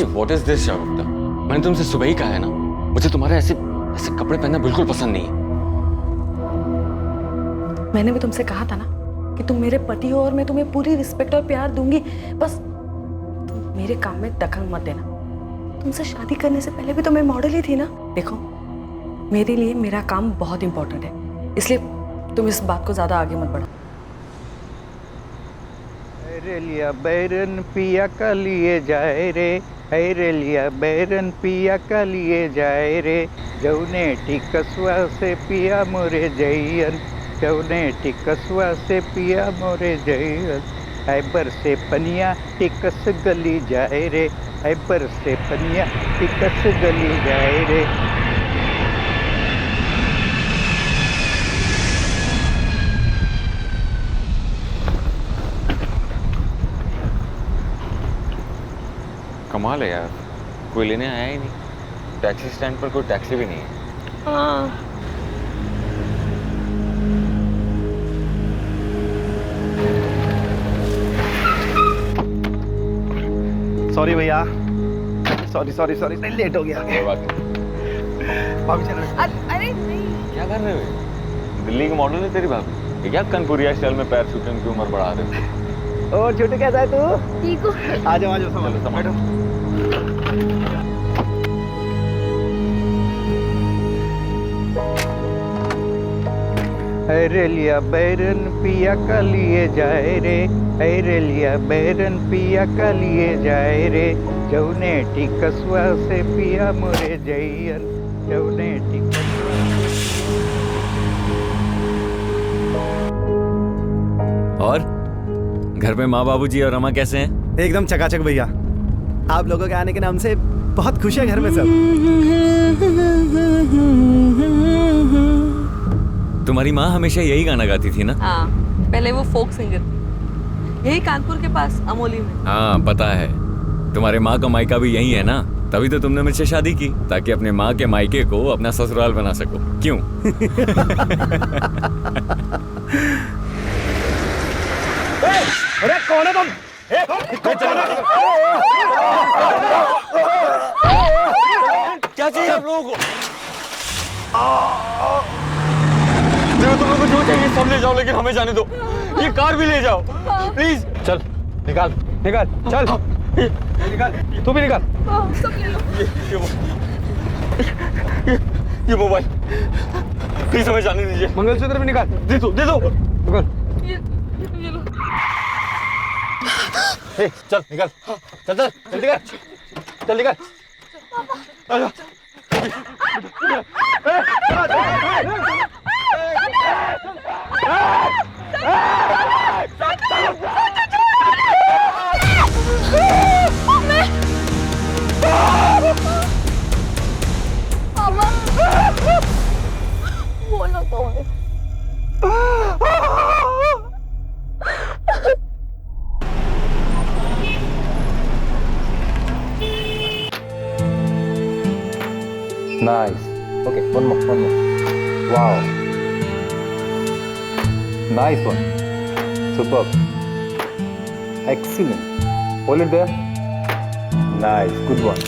What is this शागुफ्ता? मैंने तुमसे सुबह ही कहा है ना, मुझे तुम्हारे ऐसे ऐसे कपड़े पहनना बिल्कुल पसंद नहीं है। मैंने भी तुमसे कहा था ना कि तुम मेरे पति हो और मैं तुम्हें पूरी रिस्पेक्ट और प्यार दूंगी, बस तुम मेरे काम में दखल मत देना। तुमसे शादी करने से पहले भी तो मैं मॉडल ही थी ना। देखो, मेरे लिए मेरा काम बहुत इंपॉर्टेंट है, इसलिए तुम इस बात को ज्यादा आगे मत बढ़ाओ। रे लिया बैरन पिया का लिए जाए रे, रे लिया बैरन पिया का लिए जाए रे, जौने टिकसवा से पिया मोरे जैयन, जौने टिकसवा से पिया मोरे जैयन, ऐबर से पनिया टिकस गली जाए रे, ऐबर से पनिया टिकस गली जाए रे। कमाल है यार, कोई लेने आया ही नहीं। टैक्सी स्टैंड पर कोई टैक्सी भी नहीं है। हाँ, सॉरी भैया, सॉरी सॉरी सॉरी, लेट हो गया। कोई बात नहीं। भाभी चलो। अरे नहीं, क्या कर रहे हो? दिल्ली के मॉडल है तेरी भाभी? ये क्या कनपुरिया स्टाइल में पैर छूटने की उम्र बढ़ा रहे हो? और छोटू कैसा है तू? ठीक हो? आ जाओ चलो, संभालो। रे लिया बैरन पिया का लिए जाए रे, रे लिया बैरन पिया का लिए जाए रे, जौने टिकसवा से पिया मोरे जैयन, जौने टिकसवा। और घर में माँ बाबूजी और रमा कैसे हैं? एकदम चकाचक भैया, आप लोगों के आने के नाम से बहुत खुश है घर में सब। तुम्हारी माँ हमेशा यही गाना गाती थी ना? हाँ, पहले वो फोक सिंगर, यही कानपुर के पास अमोली में। हाँ पता है, तुम्हारे माँ का मायका भी यही है ना, तभी तो तुमने मुझसे शादी की, ताकि अपने माँ के मायके को अपना ससुराल बना सको। क्यों? अरे कौन है तुम? क्या चाहिए आप लोगों को? देखो, तुम लोगों को जो चाहिए सब ले जाओ, लेकिन हमें जाने दो। ये कार भी ले जाओ प्लीज। चल निकाल निकाल, चल निकाल, तू भी निकाल। ये मोबाइल प्लीज हमें जाने दीजिए। मंगलसूत्र भी निकाल, दे दो निकाल। ए, चल निकाल, चल चल जल्दी कर, चल निकाल। Nice. Okay, one more. Wow. Nice one. Superb. Excellent. Hold it there. Nice. Good one.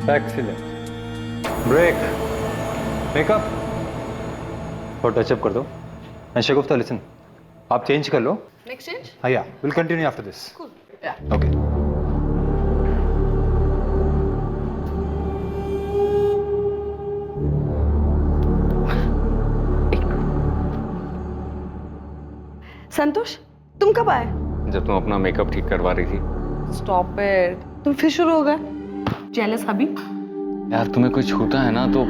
Excellent. Break. Make up. और टचअप कर दो. And Shagufta, listen. आप चेंज कर लो. Next change? हाँ, yeah. We'll continue after this. Cool. Yeah. Okay. Santosh, तुम कब आए? जब तुम अपना मेकअप ठीक करवा रही थी। स्टॉप इट, तुम फिर शुरू हो गए। जेलस हबी? यार तुम्हें कोई छूता है ना तो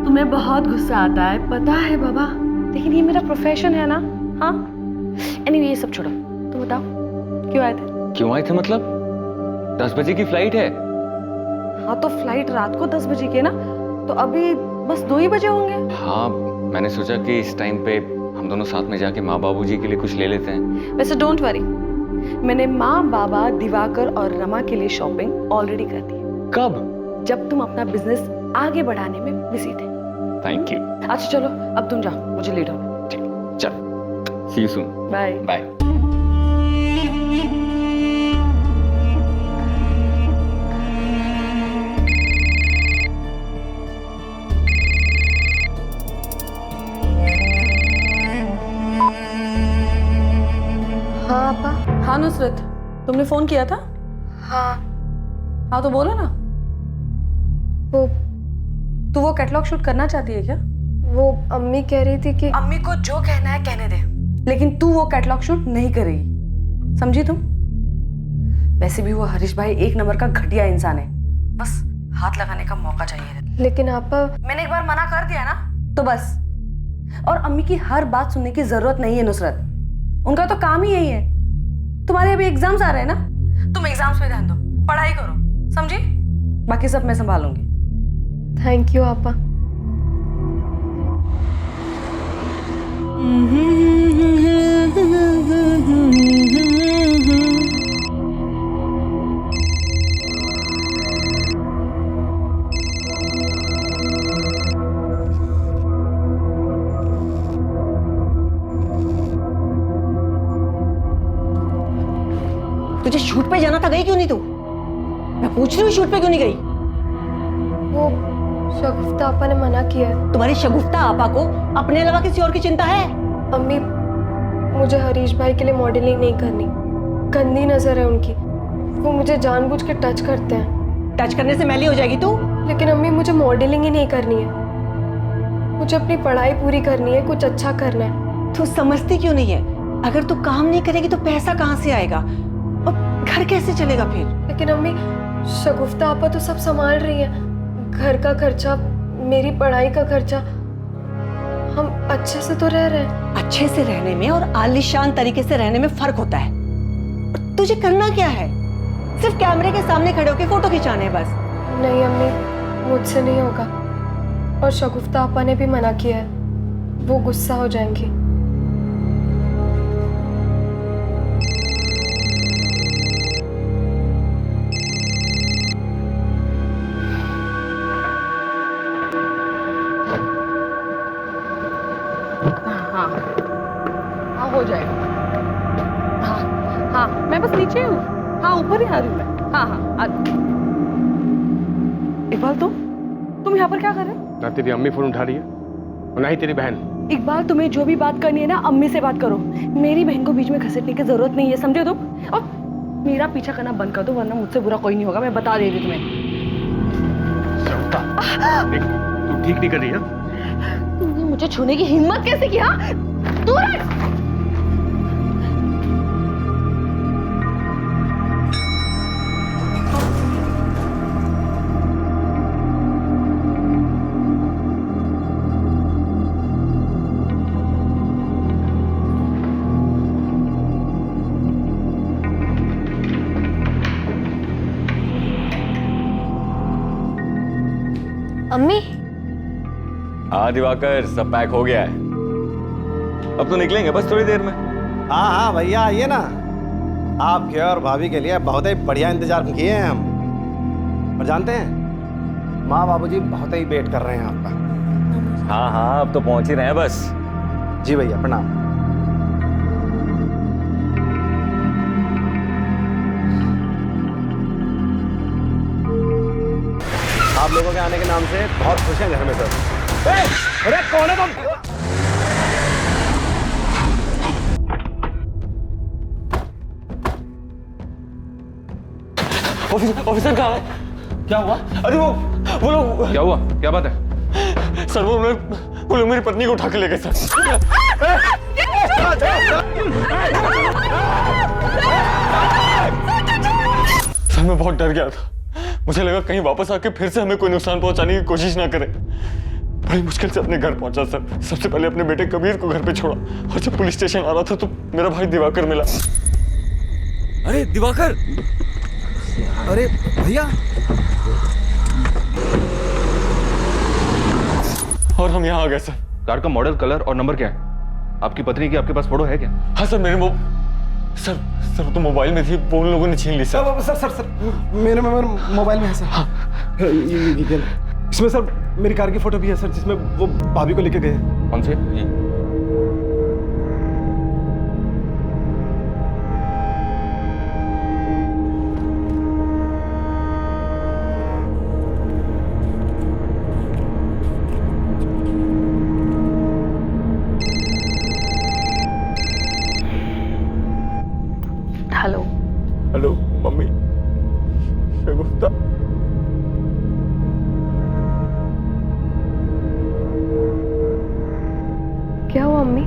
तुम्हें बहुत गुस्सा आता है, पता है बाबा, लेकिन ये मेरा प्रोफेशन है ना। हाँ, एनीवे ये सब छोड़ो, तुम बताओ क्यों आए थे? क्यों आए थे मतलब? 10 बजे की फ्लाइट है। हाँ तो फ्लाइट रात को 10 बजे की है ना, तो अभी बस 2 ही बजे होंगे। हाँ, मैंने सोचा कि इस टाइम पे हम दोनों साथ में जाके माँ बाबूजी के लिए कुछ ले लेते हैं। वैसे डोंट वरी, मैंने माँ बाबा दिवाकर और रमा के लिए शॉपिंग ऑलरेडी कर दी। कब? जब तुम अपना बिजनेस आगे बढ़ाने में बिजी थे। Thank you. अच्छा चलो, अब तुम जाओ, मुझे लेट होगा। ठीक, चल, see you soon. Bye bye. हाँ नुसरत, तुमने फोन किया था? हाँ, हाँ तो बोलो ना। वो तू वो कैटलॉग शूट करना चाहती है क्या? वो अम्मी कह रही थी कि अम्मी को जो कहना है कहने दे, लेकिन तू वो कैटलॉग शूट नहीं करेगी, समझी तुम? वैसे भी वो हरीश भाई एक नंबर का घटिया इंसान है, बस हाथ लगाने का मौका चाहिए। लेकिन आपा मैंने एक बार मना कर दिया ना तो बस। और अम्मी की हर बात सुनने की जरूरत नहीं है नुसरत, उनका तो काम ही यही है। तुम्हारे अभी एग्जाम्स आ रहे हैं ना, तुम एग्जाम्स पे ध्यान दो, पढ़ाई करो, समझी? बाकी सब मैं संभालूंगी। थैंक यू आपा। तुझे शूट पे जाना था, गई क्यों नहीं तू? मैं पूछ रही हूँ शूट पे क्यों नहीं गई? वो शगुफ्ता आपा ने मना किया है। तुम्हारी शगुफ्ता आपा को अपने अलावा किसी और की चिंता है? अम्मी, मुझे हरीश भाई के लिए मॉडलिंग नहीं करनी, गंदी नजर है उनकी, वो मुझे जानबूझ के टच करते हैं। टच करने से मैली हो जाएगी तू। लेकिन अम्मी, मुझे मॉडलिंग ही नहीं करनी है, मुझे अपनी पढ़ाई पूरी करनी है, कुछ अच्छा करना है। तू समझती क्यों नहीं है? अगर तू काम नहीं करेगी तो पैसा कहाँ से आएगा और घर कैसे चलेगा फिर? लेकिन अम्मी, शगुफ्ता आपा तो सब संभाल रही है, घर का खर्चा, मेरी पढ़ाई का खर्चा, हम अच्छे से तो रह रहे हैं। अच्छे से रहने में और आलीशान तरीके से रहने में फर्क होता है। और तुझे करना क्या है? सिर्फ कैमरे के सामने खड़े होकर फोटो खिंचाने बस। नहीं अम्मी, मुझसे नहीं होगा, और शगुफ्ता आपा ने भी मना किया है, वो गुस्सा हो जाएंगी। हाँ हाँ हो जाएगा। हाँ हाँ मैं बस नीचे हूँ, हाँ ऊपर ही आ रही हूँ मैं। हाँ हाँ इकबाल, तुम यहाँ पर क्या कर रहे हो? ना तेरी अम्मी फोन उठा रही है और ना ही तेरी बहन। इकबाल, तुम्हें जो भी बात करनी है ना अम्मी से बात करो, मेरी बहन को बीच में घसीटने की जरूरत नहीं है, समझे तुम? और मेरा पीछा करना बंद कर दो, वरना मुझसे बुरा कोई नहीं होगा, मैं बता दे रही तुम्हें। तू ठीक नहीं कर रही है? तुमने मुझे छूने की हिम्मत कैसे किया? दूर हट! अम्मी, हाँ दिवाकर, सब पैक हो गया है, अब तो निकलेंगे बस थोड़ी देर में। हाँ हाँ भैया आइए ना, आपके और भाभी के लिए बहुत ही बढ़िया इंतजार किए हैं हम। और जानते हैं, माँ बाबूजी बहुत ही वेट कर रहे हैं आपका। हाँ हाँ अब तो पहुंच ही रहे हैं बस। जी भैया प्रणाम। आप लोगों के आने के नाम से बहुत खुश हैं घर में सर। अरे कौन है तुम? ऑफिसर कहाँ है? क्या हुआ? अरे वो लोग। क्या हुआ? क्या बात है? सर वो लोग मेरी पत्नी को उठा के ले गए सर। सर मैं बहुत डर गया था, मुझे लगा कहीं वापस आके फिर से हमें कोई नुकसान पहुंचाने की कोशिश ना करे। बड़ी मुश्किल से अपने घर पहुंचा सर। सबसे पहले अपने बेटे कबीर को घर पे छोड़ा, और जब पुलिस स्टेशन आ रहा था तो मेरा भाई दिवाकर मिला। अरे दिवाकर! अरे भैया, और हम यहाँ आ गए सर। कार का मॉडल, कलर और नंबर क्या है? आपकी पत्नी की आपके पास फोटो है क्या? हाँ सर, सर तो मोबाइल में थी, वो उन लोगों ने छीन ली सर। सर मेरे मोबाइल में है सर। हाँ ये इसमें सर मेरी कार की फोटो भी है सर, जिसमें वो भाभी को लेके गए हैं। कौन से? मम्मी?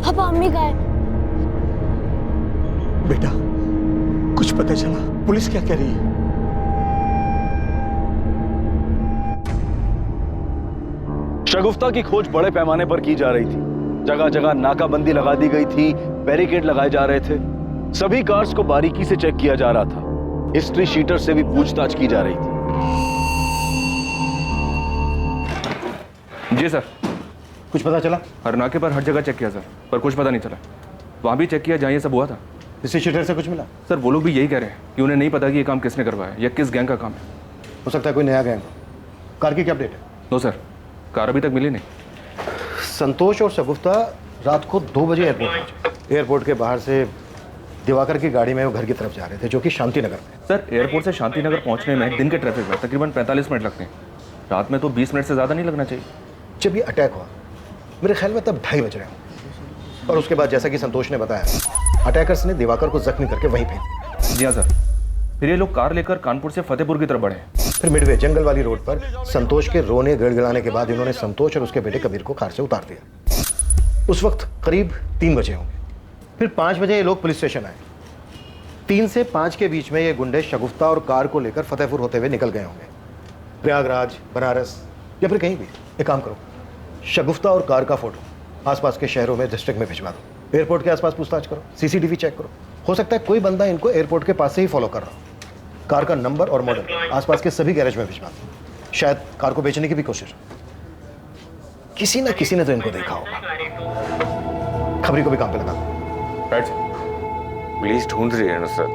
पापा मम्मी कहाँ है? बेटा कुछ पता चला? पुलिस क्या कह रही है? शगुफ्ता की खोज बड़े पैमाने पर की जा रही थी। जगह जगह नाकाबंदी लगा दी गई थी, बैरिकेड लगाए जा रहे थे, सभी कार्स को बारीकी से चेक किया जा रहा था, हिस्ट्री शीटर से भी पूछताछ की जा रही थी। जी सर। कुछ पता चला? हर नाके पर हर जगह चेक किया सर, पर कुछ पता नहीं चला। वहां भी चेक किया जहां ये सब हुआ था। किसी शीटर से कुछ मिला? सर वो लोग भी यही कह रहे हैं कि उन्हें नहीं पता कि ये काम किसने करवाया या किस गैंग का काम है। हो सकता है कोई नया गैंग। कार की क्या अपडेट है? नो सर, कार अभी तक मिली नहीं। संतोष और शगुफ्ता रात को 2 बजे एयरपोर्ट पहुंचे। एयरपोर्ट के बाहर से दिवाकर की गाड़ी में वो घर की तरफ जा रहे थे, जो कि शांति नगर में। सर एयरपोर्ट से शांति नगर पहुंचने में दिन के ट्रैफिक में तकरीबन 45 मिनट लगते हैं। रात में तो 20 मिनट से ज़्यादा नहीं लगना चाहिए। जब ये अटैक हुआ मेरे ख्याल में तब 2:30 बज रहे होंगे। और उसके बाद जैसा कि संतोष ने बताया, अटैकर्स ने दिवाकर को जख्मी करके वहीं फेंक दिया। जी हाँ सर। फिर ये लोग कार लेकर कानपुर से फतेहपुर की तरफ बढ़े। फिर मिडवे जंगल वाली रोड पर संतोष के रोने गड़गड़ाने के बाद इन्होंने संतोष और उसके बेटे कबीर को कार से उतार दिया। उस वक्त करीब 3 बजे होंगे। फिर 5 बजे ये लोग पुलिस स्टेशन आए। 3 से 5 के बीच में ये गुंडे शगुफ्ता और कार को लेकर फतेहपुर होते हुए निकल गए होंगे, प्रयागराज, बनारस या फिर कहीं भी। एक काम करो, शगुफ्ता और कार का फोटो आसपास के शहरों में डिस्ट्रिक्ट में भिजवा दो। एयरपोर्ट के आसपास पूछताछ करो, सीसीटीवी चेक करो। हो सकता है कोई बंदा इनको एयरपोर्ट के पास से ही फॉलो कर रहा हो। कार का नंबर और मॉडल आसपास के सभी गैरेज में भिजवा दो। शायद कार को बेचने की भी कोशिश हो। किसी ना किसी ने तो इनको देखा होगा। खबरी को भी काम पे लगा दो। पुलिस ढूंढ रही है नुसरत,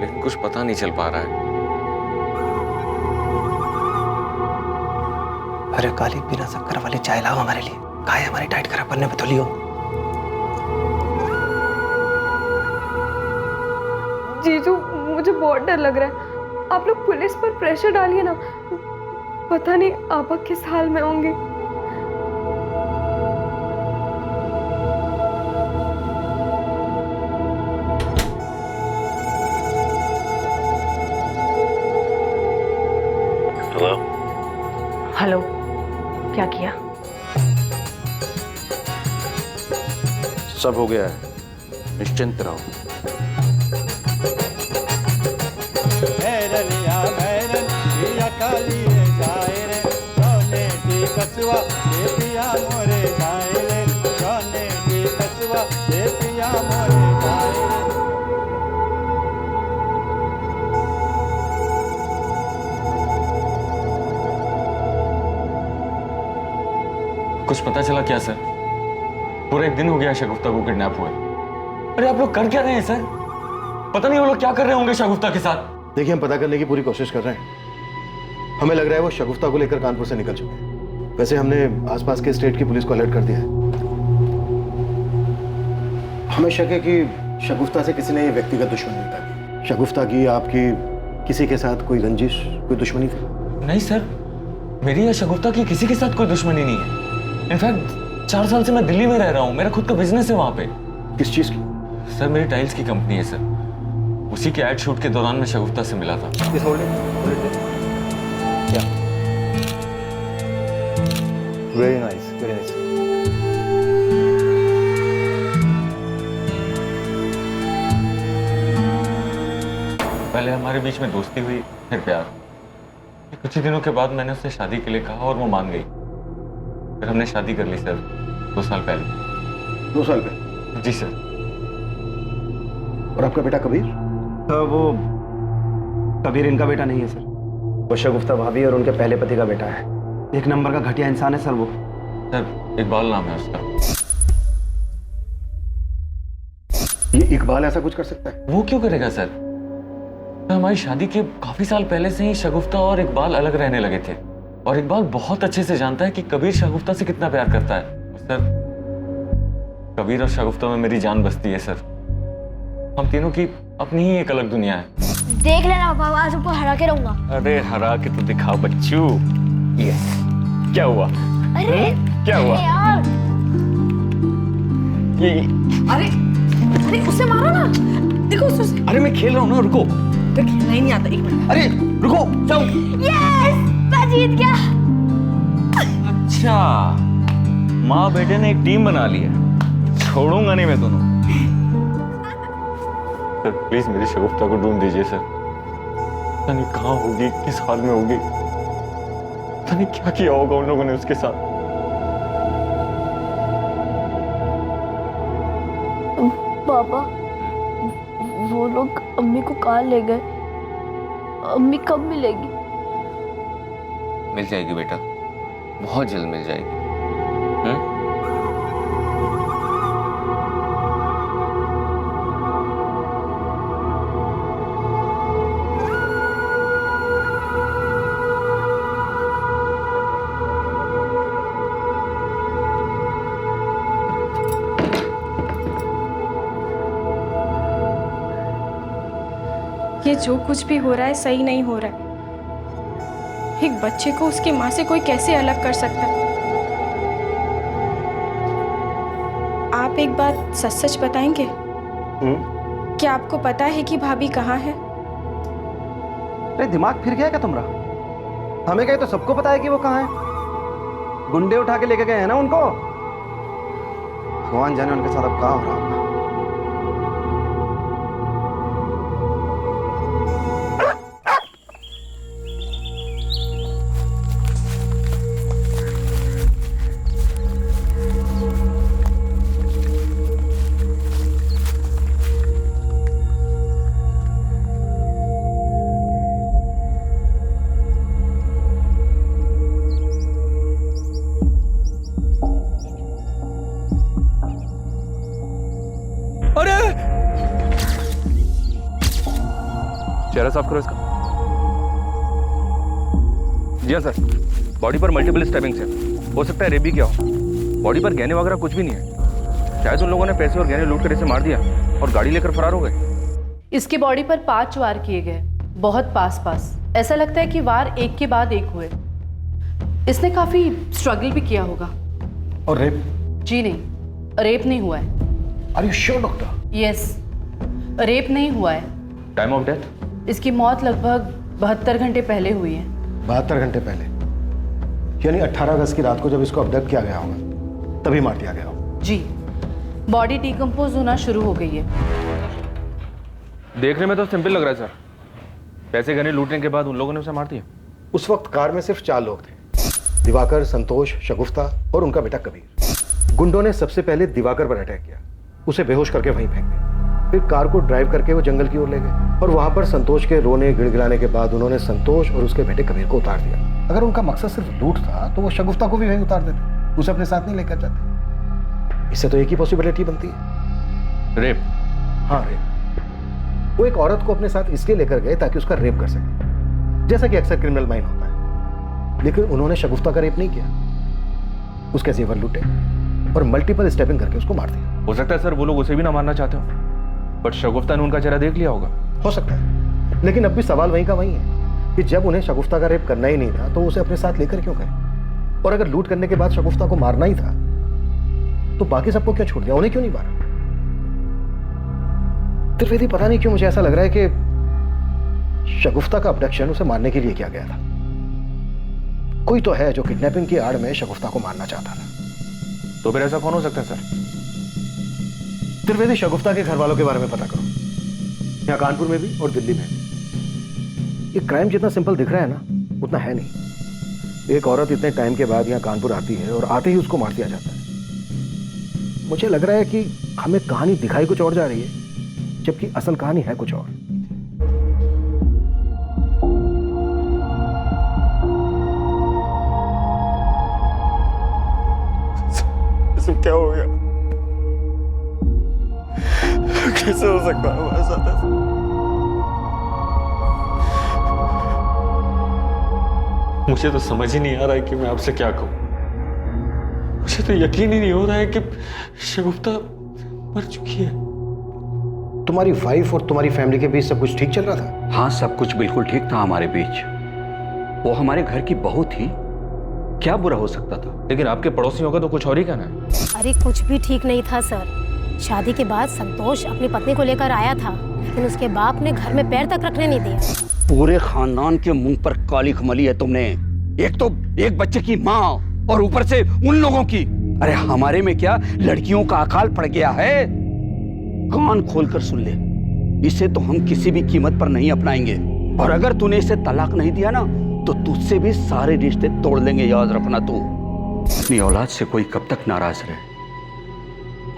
लेकिन कुछ पता नहीं चल पा रहा है। अरे काली, बिना शक्कर वाली चाय लाओ हमारे लिए। कहा है हमारी डाइट खराब करने में तो लियो। जीजू मुझे बहुत डर लग रहा है। आप लोग पुलिस पर प्रेशर डालिए ना, पता नहीं आपा किस हाल में होंगे। हेलो, क्या किया? सब हो गया है, निश्चिंत रहो। कुछ पता चला क्या सर? पूरा 1 दिन हो गया शगुफ्ता को किडनैप हुए। अरे आप लोग कर क्या रहे हैं सर? पता नहीं वो लोग क्या कर रहे होंगे शगुफ्ता के साथ। देखिए, हम पता करने की पूरी कोशिश कर रहे हैं। हमें लग रहा है वो शगुफ्ता को लेकर कानपुर से निकल चुके हैं। वैसे हमने आसपास के स्टेट की पुलिस को अलर्ट कर दिया है। हमें शक है कि शगुफ्ता से किसी ने ये व्यक्तिगत दुश्मनी निकाली। शगुफ्ता की, आपकी किसी के साथ कोई रंजिश, कोई दुश्मनी थी? नहीं सर, मेरी या शगुफ्ता की किसी के साथ कोई दुश्मनी नहीं है। इनफैक्ट 4 साल से मैं दिल्ली में रह रहा हूँ, मेरा खुद का बिजनेस है वहाँ पे। किस चीज की? सर मेरी टाइल्स की कंपनी है सर। उसी के एड शूट के दौरान मैं शगुफ्ता से मिला था। Very nice, very nice. पहले हमारे बीच में दोस्ती हुई, फिर प्यार। कुछ ही दिनों के बाद मैंने उससे शादी के लिए कहा और वो मान गई। फिर हमने शादी कर ली सर 2 साल पहले। 2 साल पहले? जी सर। और आपका बेटा कबीर? वो कबीर इनका बेटा नहीं है सर। वो शगुफ्ता भाभी और उनके पहले पति का बेटा है। 1 नंबर का घटिया इंसान है सर वो। सर इकबाल नाम है उसका। ये इकबाल ऐसा कुछ कर सकता है? वो क्यों करेगा सर? तो हमारी शादी के काफी साल पहले से ही शगुफ्ता और इकबाल अलग रहने लगे थे। और इकबाल बहुत अच्छे से जानता है कि कबीर शगुफ्ता से कितना प्यार करता है। सर कबीर और शगुफ्ता में मेरी जान बसती है सर। हम तीनों की अपनी ही एक अलग दुनिया है। देख लेना बाबा, आज तुमको हरा के रहूंगा। अरे हरा के तो दिखा बच्चू। ये क्या हुआ? अरे क्या हुआ? अरे यार, ये अरे अरे उसे मारो ना, देखो उसे। अरे मैं खेल रहा हूँ ना, रुको। तो खेलना ही नहीं आता। एक मिनट, अरे रुको, जाओ। यस, मैं जीत गया। अच्छा, माँ बेटे ने एक टीम बना ली है, छोड़ूंगा नहीं मैं दोनों। सर प्लीज मेरी शगुफ्ता को ढूंढ दीजिए सर। पता नहीं कहाँ होगी, किस हाल में होगी, पता नहीं क्या किया होगा उन लोगों ने उसके साथ। पापा, वो लोग अम्मी को कहाँ ले गए? अम्मी कब मिलेगी? मिल जाएगी बेटा, बहुत जल्द मिल जाएगी। हम्म? ये जो कुछ भी हो रहा है सही नहीं हो रहा है। एक बच्चे को उसकी माँ से कोई कैसे अलग कर सकता है? आप एक बात सच सच बताएंगे? क्या आपको पता है कि भाभी कहाँ है? अरे दिमाग फिर गया क्या तुम्हारा? हमें कहे तो सबको पता है कि वो कहाँ है। गुंडे उठा के लेके गए हैं ना उनको। भगवान जाने उनके साथ अब क्या हो रहा होगा। चेहरा साफ करो इसका। जी हाँ सर, बॉडी पर मल्टीपल स्टैबिंग्स है। हो सकता है रेप भी किया हो। बॉडी पर गहने वगैरह कुछ भी नहीं है। शायद उन लोगों ने पैसे और गहने लूट कर इसे मार दिया और गाड़ी लेकर फरार हो गए। इसकी बॉडी पर 5 वार किए गए, बहुत पास। ऐसा लगता है कि वार एक के बाद एक हुए। इसने काफी स्ट्रगल भी किया होगा। और रेप? जी नहीं, रेप नहीं हुआ है। Are you sure doctor? Yes, rape नहीं हुआ है। Time of death? इसकी मौत लगभग 72 घंटे पहले हुई है। 72 घंटे पहले? यानी 18 अगस्त की रात को जब इसको अबडक्ट किया गया होगा तभी मार दिया गया होगा। जी, बॉडी डिकम्पोज होना शुरू हो गई है। देखने में तो सिंपल लग रहा है सर। पैसे गहने लूटने के बाद उन लोगों ने उसे मार दिया। उस वक्त कार में सिर्फ 4 लोग थे, दिवाकर, संतोष, शगुफ्ता और उनका बेटा कबीर। गुंडों ने सबसे पहले दिवाकर पर अटैक किया, उसे बेहोश करके वहीं फेंक दिया। फिर कार को ड्राइव करके वो जंगल की ओर ले गए और वहां पर संतोष के रोने गिड़गिड़ाने के बाद उन्होंने संतोष और उसके बेटे कबीर को उतार दिया। अगर उनका मकसद सिर्फ लूट था तो वो शगुफ्ता को भी वहीं उतार देते, उसे अपने साथ नहीं लेकर जाते। इससे तो एक ही पॉसिबिलिटी बनती है, रेप। हाँ, रेप। वो एक औरत को अपने साथ इसलिए लेकर गए ताकि उसका रेप कर सके, जैसा कि अक्सर क्रिमिनल माइंड होता है। लेकिन उन्होंने शगुफ्ता का रेप नहीं किया, उसके जेवर लूटे और मल्टीपल स्टेपिंग करके उसको मार दिया। हो सकता है सर वो लोग उसे भी ना मारना चाहते हो, बट शगुफ्ता ने उनका चेहरा देख लिया होगा। हो सकता है, लेकिन अब भी सवाल वहीं का वहीं है कि जब उन्हें शगुफ्ता का रेप करना ही नहीं था तो उसे अपने साथ लेकर क्यों गए? और अगर लूट करने के बाद शगुफ्ता को मारना ही था तो बाकी सबको क्यों छोड़ दिया, उन्हें क्यों नहीं मारा? त्रिवेदी, पता नहीं क्यों मुझे ऐसा लग रहा है कि शगुफ्ता का अबडक्शन उसे मारने के लिए किया गया था। कोई तो है जो किडनैपिंग की आड़ में शगुफ्ता को मारना चाहता था। तो फिर ऐसा कौन हो सकता है सर? त्रिवेदी, शगुफ्ता के घर वालों के बारे में पता करो, यहाँ कानपुर में भी और दिल्ली में भी। ये क्राइम जितना सिंपल दिख रहा है ना, उतना है नहीं। एक औरत इतने टाइम के बाद यहाँ कानपुर आती है और आते ही उसको मार दिया जाता है। मुझे लग रहा है कि हमें कहानी दिखाई कुछ और जा रही है, जबकि असल कहानी है कुछ और। सब क्या हो गया? कैसे हो सकता है हमारे साथ ऐसा? मुझे तो समझ ही नहीं आ रहा है कि मैं आपसे क्या कहूं। मुझे तो यकीन ही नहीं हो रहा है कि शगुफ्ता मर चुकी है। तुम्हारी वाइफ और तुम्हारी फैमिली के बीच सब कुछ ठीक चल रहा था? हाँ, सब कुछ बिल्कुल ठीक था हमारे बीच। वो हमारे घर की बहू थी, क्या बुरा हो सकता था? लेकिन आपके पड़ोसियों का तो कुछ और ही कहना है। अरे कुछ भी ठीक नहीं था सर। शादी के बाद संतोष अपनी पत्नी को लेकर आया था, लेकिन उसके बाप ने घर में पैर तक रखने नहीं दिया। पूरे खानदान के मुंह पर काली खमली है तुमने। एक तो एक बच्चे की माँ और ऊपर से उन लोगों की। अरे हमारे में क्या लड़कियों का अकाल पड़ गया है? कान खोलकर सुन ले, इसे तो हम किसी भी कीमत पर नहीं अपनाएंगे। और अगर तूने इसे तलाक नहीं दिया ना तो तुझसे भी सारे रिश्ते तोड़ लेंगे, याद रखना। तू अपनी औलाद से कोई कब तक नाराज रहे।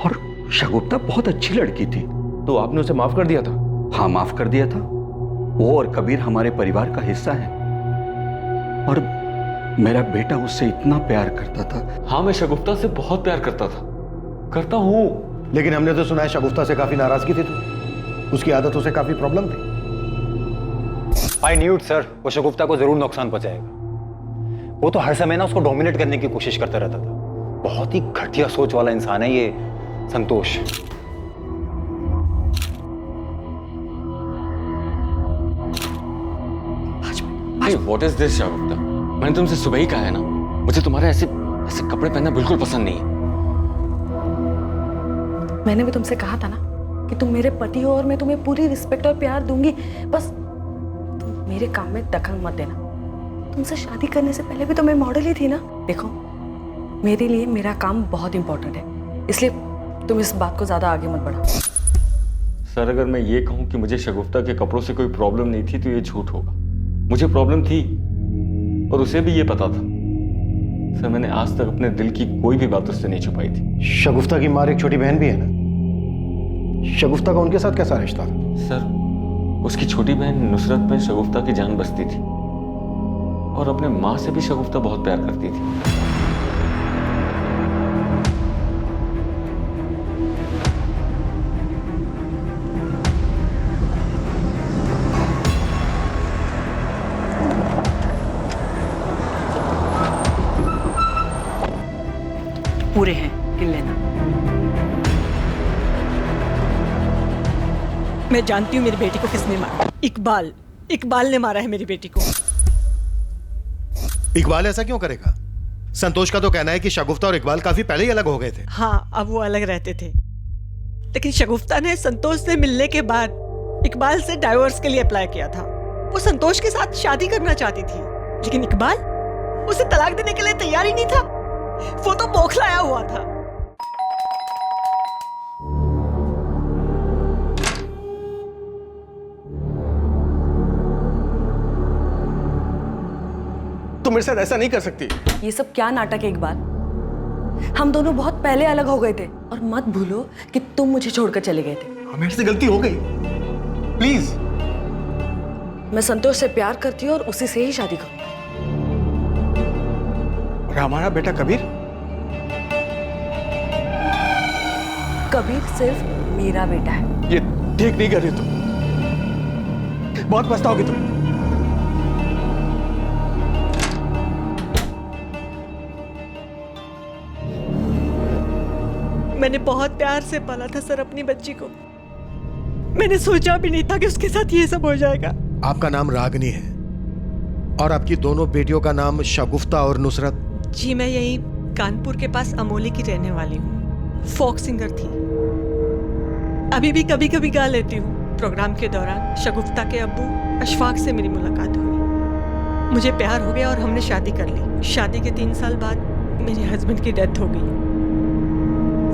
और शगुफ्ता बहुत अच्छी लड़की थी। तो आपने उसे माफ कर दिया था? हाँ, माफ कर दिया था। वो और कबीर हमारे परिवार का हिस्सा है और मेरा बेटा उससे इतना प्यार करता था। हाँ, मैं शगुफ्ता से बहुत प्यार करता था, करता हूँ। लेकिन हमने तो सुना है शगुफ्ता से काफी नाराजगी थी तू, उसकी आदतों से काफी प्रॉब्लम थी। आई न्यू इट सर, वो शगुफ्ता को जरूर नुकसान पहुंचाएगा। वो तो हर समय ना उसको डोमिनेट करने की कोशिश करता रहता था। बहुत ही घटिया सोच वाला इंसान है ये संतोष। व्हाट इज दिस शगुफ्ता? मैंने तुमसे सुबह ही कहा है ना, मुझे तुम्हारे ऐसे ऐसे कपड़े पहनना बिल्कुल पसंद नहीं है। मैंने भी तुमसे कहा था ना कि तुम मेरे पति हो और मैं तुम्हें पूरी रिस्पेक्ट और प्यार दूंगी, बस तुम मेरे काम में दखल मत देना। तुमसे शादी करने से पहले भी तो मैं मॉडल ही थी ना। देखो, मेरे लिए मेरा काम बहुत इंपॉर्टेंट है, इसलिए तुम इस बात को ज्यादा आगे मत बढ़ाओ। सर, अगर मैं ये कहूं कि मुझे शगुफ्ता के कपड़ों से कोई प्रॉब्लम नहीं थी तो ये झूठ होगा। मुझे प्रॉब्लम थी और उसे भी ये पता था। सर, मैंने आज तक अपने दिल की कोई भी बात उससे नहीं छुपाई थी। शगुफ्ता की माँ एक छोटी बहन भी है ना, शगुफ्ता का उनके साथ कैसा रिश्ता था? सर, उसकी छोटी बहन नुसरत में शगुफ्ता की जान बसती थी और अपने माँ से भी शगुफ्ता बहुत प्यार करती थी। पूरे हैं, गिन लेना। मैं जानती हूँ मेरी बेटी को किसने मारा। इकबाल ने मारा है मेरी बेटी को। इकबाल ऐसा क्यों करेगा? संतोष का तो कहना है कि शगुफ्ता और इकबाल काफी पहले ही अलग हो गए थे। हाँ, अब वो अलग रहते थे, लेकिन शगुफ्ता ने संतोष से मिलने के बाद इकबाल से डाइवोर्स के लिए अप्लाई किया था। वो संतोष के साथ शादी करना चाहती थी, लेकिन इकबाल उसे तलाक देने के लिए तैयार ही नहीं था। वो तो बौखलाया हुआ था। तुम मेरे साथ ऐसा नहीं कर सकती। ये सब क्या नाटक है इकबाल? हम दोनों बहुत पहले अलग हो गए थे और मत भूलो कि तुम मुझे छोड़कर चले गए थे। मेरे से गलती हो गई, प्लीज। मैं संतोष से प्यार करती हूँ और उसी से ही शादी करूँ। और हमारा बेटा कबीर? कबीर सिर्फ मेरा बेटा है। ये ठीक नहीं कर रही तुम, बहुत पछताओगी तुम। मैंने बहुत प्यार से पाला था सर अपनी बच्ची को। मैंने सोचा भी नहीं था कि उसके साथ ये सब हो जाएगा। आपका नाम रागनी है और आपकी दोनों बेटियों का नाम शगुफ्ता और नुसरत। जी, मैं यही कानपुर के पास अमोली की रहने वाली हूँ। फोक सिंगर थी, अभी भी कभी कभी गा लेती हूँ। प्रोग्राम के दौरान शगुफ्ता के अब्बू अशफाक से मेरी मुलाकात हुई। मुझे प्यार हो गया और हमने शादी कर ली। शादी के 3 साल बाद मेरे हस्बैंड की डेथ हो गई।